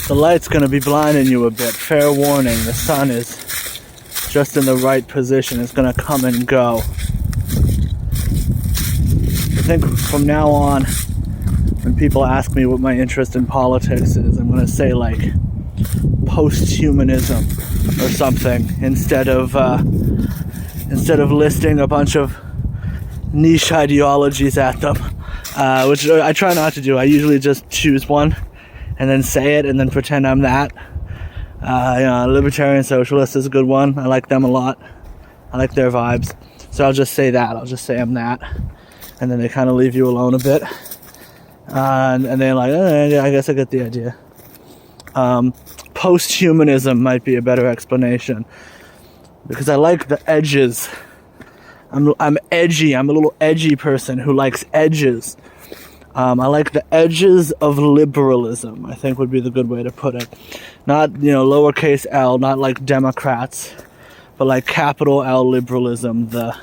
the light's going to be blinding you a bit. Fair warning, the sun is just in the right position. It's going to come and go. I think from now on, when people ask me what my interest in politics is, I'm going to say like posthumanism or something instead of listing a bunch of niche ideologies at them, which I try not to do. I usually just choose one and then say it and then pretend I'm that. Libertarian socialist is a good one. I like them a lot. I like their vibes. So I'll just say that. I'll just say I'm that. And then they kind of leave you alone a bit. And they're like, I guess I get the idea. Posthumanism might be a better explanation. Because I like the edges. I'm edgy. I'm a little edgy person who likes edges. I like the edges of liberalism, I think would be the good way to put it. Not, lowercase L, not like Democrats, but like capital L liberalism, the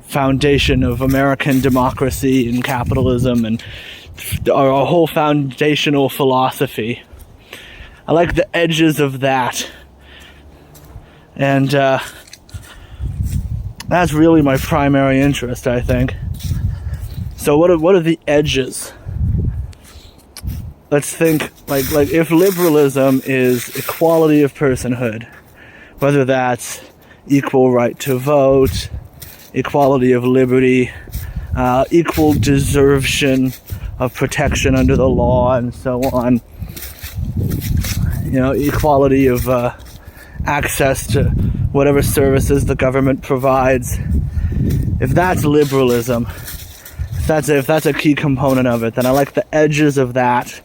foundation of American democracy and capitalism and our whole foundational philosophy. I like the edges of that. And that's really my primary interest, I think. So what are the edges? Let's think like if liberalism is equality of personhood, whether that's equal right to vote, equality of liberty, equal deservation of protection under the law, and so on. Equality of access to whatever services the government provides. If that's liberalism, if that's a key component of it, then I like the edges of that.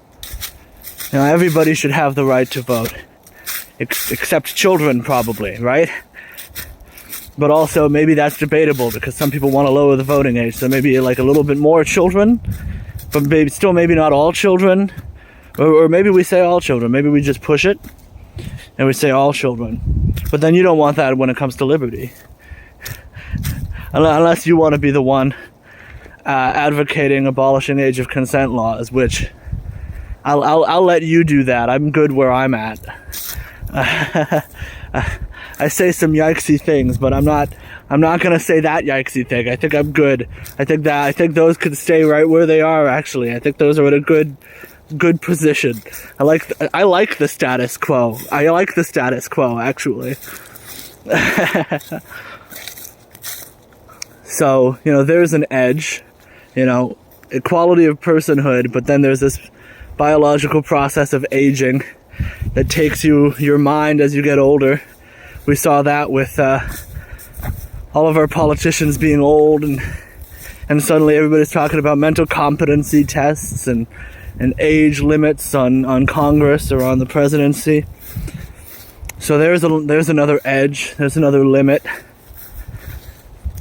Everybody should have the right to vote, except children, probably, right? But also, maybe that's debatable because some people want to lower the voting age, so maybe like a little bit more children, but maybe not all children, or maybe we say all children. Maybe we just push it and we say all children. But then you don't want that when it comes to liberty, unless you want to be the one advocating abolishing age of consent laws, which I'll let you do that. I'm good where I'm at. I say some yikesy things, but I'm not gonna say that yikesy thing. I think I'm good. I think those could stay right where they are. Actually, I think those are in a good position. I like the status quo. I like the status quo, actually. So there's an edge. Equality of personhood, but then there's this biological process of aging that takes your mind as you get older. We saw that with all of our politicians being old, and suddenly everybody's talking about mental competency tests and age limits on Congress or on the presidency. So there's another edge, there's another limit.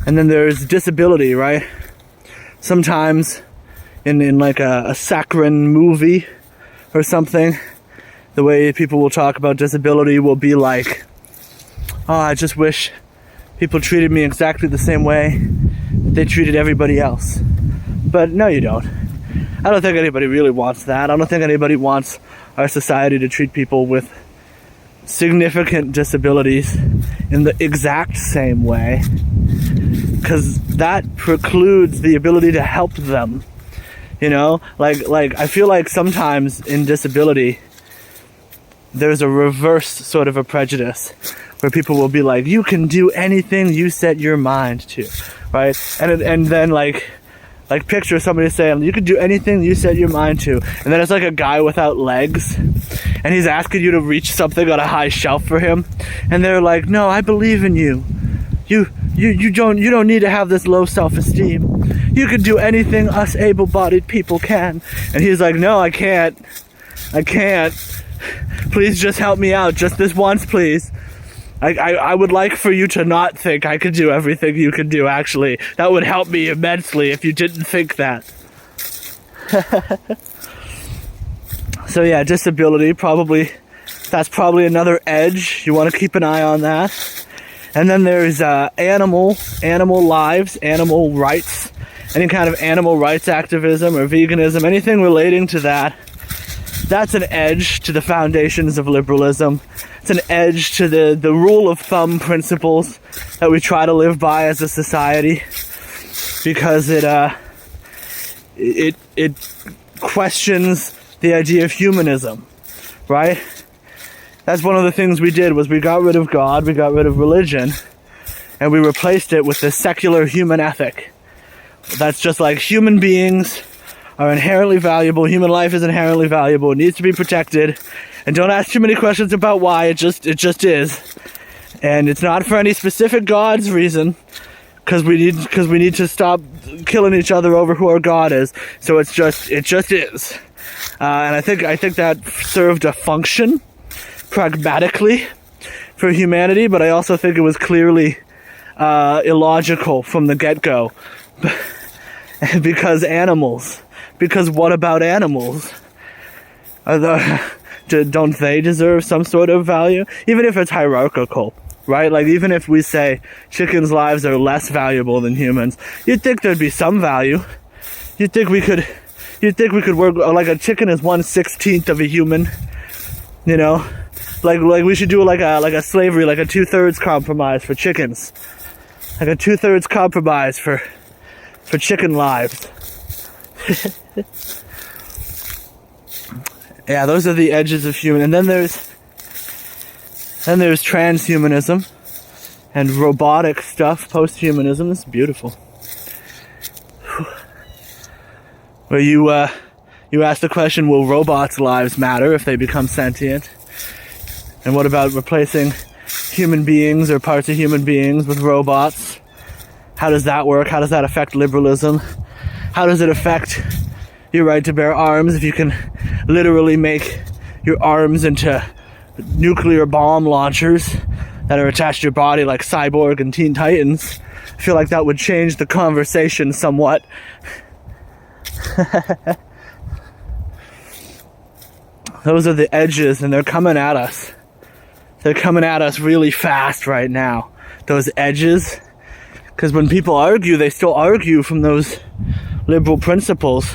And then there's disability, right? Sometimes in like a saccharine movie or something, the way people will talk about disability will be like, oh, I just wish people treated me exactly the same way that they treated everybody else. But no, you don't. I don't think anybody really wants that. I don't think anybody wants our society to treat people with significant disabilities in the exact same way, because that precludes the ability to help them. Like I feel like sometimes in disability there's a reverse sort of a prejudice where people will be like, you can do anything you set your mind to, right? And then like picture somebody saying, you can do anything you set your mind to, and then it's like a guy without legs and he's asking you to reach something on a high shelf for him, and they're like, no, I believe in you. You don't need to have this low self-esteem. You can do anything us able-bodied people can. And he's like, no, I can't. Please just help me out, just this once, please. I would like for you to not think I could do everything you can do, actually. That would help me immensely if you didn't think that. So yeah, disability, that's probably another edge. You want to keep an eye on that. And then there's animal lives, animal rights, any kind of animal rights activism or veganism, anything relating to that. That's an edge to the foundations of liberalism. It's an edge to the rule of thumb principles that we try to live by as a society, because it questions the idea of humanism, right? That's one of the things we did, was we got rid of God, we got rid of religion, and we replaced it with the secular human ethic. That's just like human beings are inherently valuable, human life is inherently valuable, it needs to be protected, and don't ask too many questions about why, it just is. And it's not for any specific God's reason, because we need to stop killing each other over who our God is. So it just is. And I think that served a function pragmatically for humanity, but I also think it was clearly illogical from the get-go. Because what about animals? Don't they deserve some sort of value? Even if it's hierarchical, right? Like, even if we say chickens' lives are less valuable than humans, you'd think there'd be some value. You'd think we could work, like, a chicken is 1/16 of a human, you know? Like we should do like a slavery, like a 2/3 compromise for chickens. Like a 2/3 compromise for chicken lives. Yeah, those are the edges of human. And then there's transhumanism and robotic stuff, posthumanism. This is beautiful. Where you ask the question, will robots' lives matter if they become sentient? And what about replacing human beings or parts of human beings with robots? How does that work? How does that affect liberalism? How does it affect your right to bear arms if you can literally make your arms into nuclear bomb launchers that are attached to your body like Cyborg and Teen Titans? I feel like that would change the conversation somewhat. Those are the edges, and they're coming at us. They're coming at us really fast right now. Those edges. Because when people argue, they still argue from those liberal principles.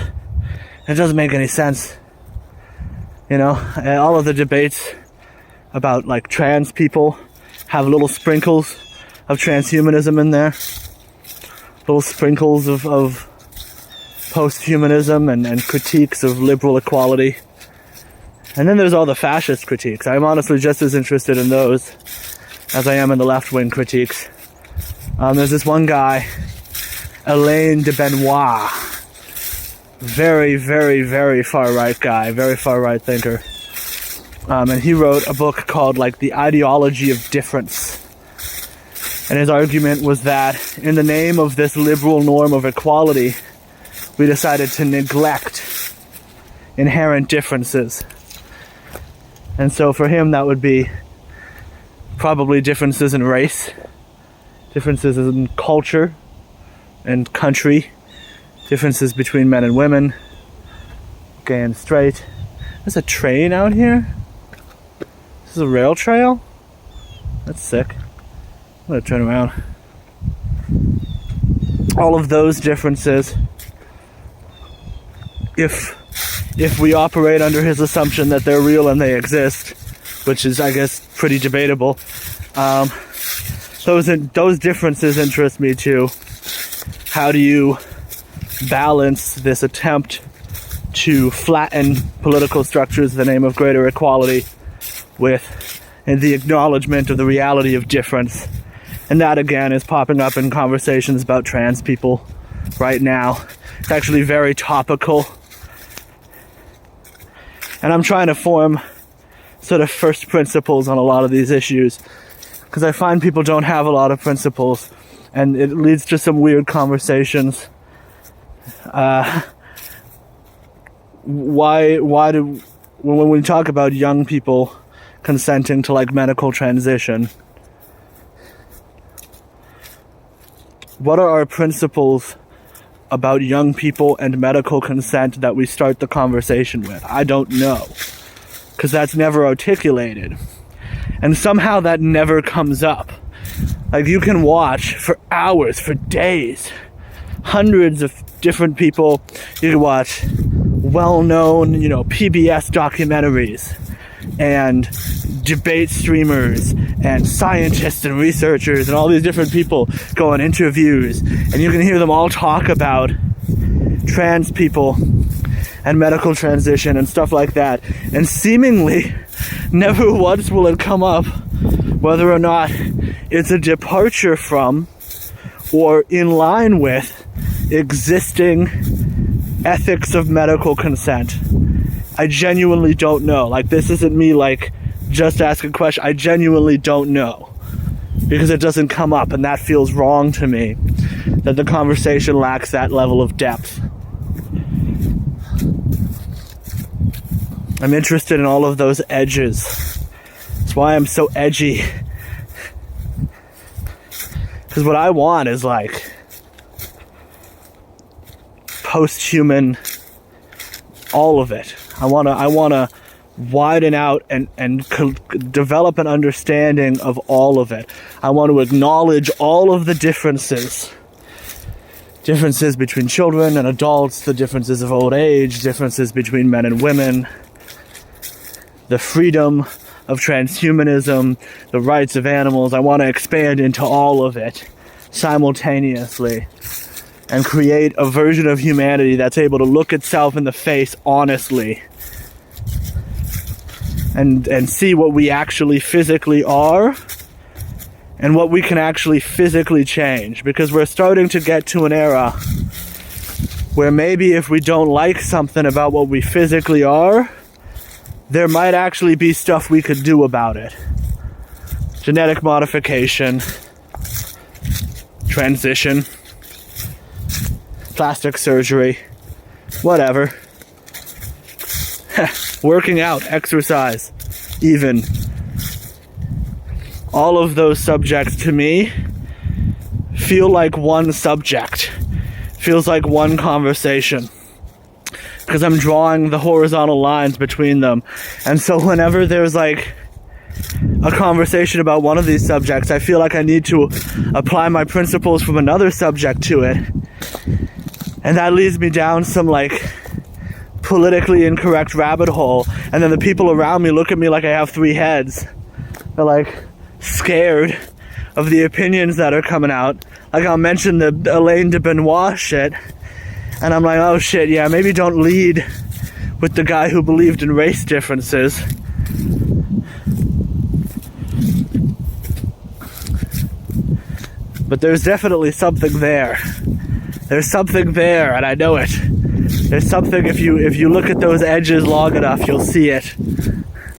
It doesn't make any sense. You know, and all of the debates about, like, trans people have little sprinkles of transhumanism in there. Little sprinkles of posthumanism and critiques of liberal equality. And then there's all the fascist critiques. I'm honestly just as interested in those as I am in the left-wing critiques. There's this one guy, Alain de Benoit. Very, very, very far-right guy. Very far-right thinker. And he wrote a book called, like, The Ideology of Difference. And his argument was that in the name of this liberal norm of equality, we decided to neglect inherent differences. And so for him, that would be probably differences in race, differences in culture and country, differences between men and women, gay and straight. There's a train out here? This is a rail trail? That's sick. I'm gonna turn around. All of those differences, if we operate under his assumption that they're real and they exist, which is, I guess, pretty debatable, those differences interest me too. How do you balance this attempt to flatten political structures in the name of greater equality with the acknowledgement of the reality of difference? And that, again, is popping up in conversations about trans people right now. It's actually very topical. And I'm trying to form sort of first principles on a lot of these issues, because I find people don't have a lot of principles, and it leads to some weird conversations. Why do, when we talk about young people consenting to, like, medical transition, what are our principles about young people and medical consent that we start the conversation with? I don't know, because that's never articulated, and somehow that never comes up. Like, you can watch for hours, for days, hundreds of different people. You can watch well-known, PBS documentaries and debate streamers and scientists and researchers and all these different people go on interviews, and you can hear them all talk about trans people and medical transition and stuff like that, and seemingly never once will it come up whether or not it's a departure from or in line with existing ethics of medical consent. I genuinely don't know. This isn't me just asking a question. I genuinely don't know, because it doesn't come up, and that feels wrong to me, that the conversation lacks that level of depth. I'm interested in all of those edges. That's why I'm so edgy. Because what I want is post-human, all of it. I wanna widen out and develop an understanding of all of it. I want to acknowledge all of the differences between children and adults, the differences of old age, differences between men and women, the freedom of transhumanism, the rights of animals. I want to expand into all of it simultaneously and create a version of humanity that's able to look itself in the face honestly and see what we actually physically are and what we can actually physically change. Because we're starting to get to an era where maybe if we don't like something about what we physically are, there might actually be stuff we could do about it. Genetic modification, transition, plastic surgery, whatever. Working out, exercise, even. All of those subjects to me feel like one subject. Feels like one conversation. Because I'm drawing the horizontal lines between them. And so whenever there's a conversation about one of these subjects, I feel like I need to apply my principles from another subject to it. And that leads me down some politically incorrect rabbit hole. And then the people around me look at me like I have three heads. They're scared of the opinions that are coming out. I'll mention the Elaine de Benoit shit. And I'm like, oh shit, yeah, maybe don't lead with the guy who believed in race differences. But there's definitely something there. There's something there, and I know it. There's something, if you look at those edges long enough, you'll see it.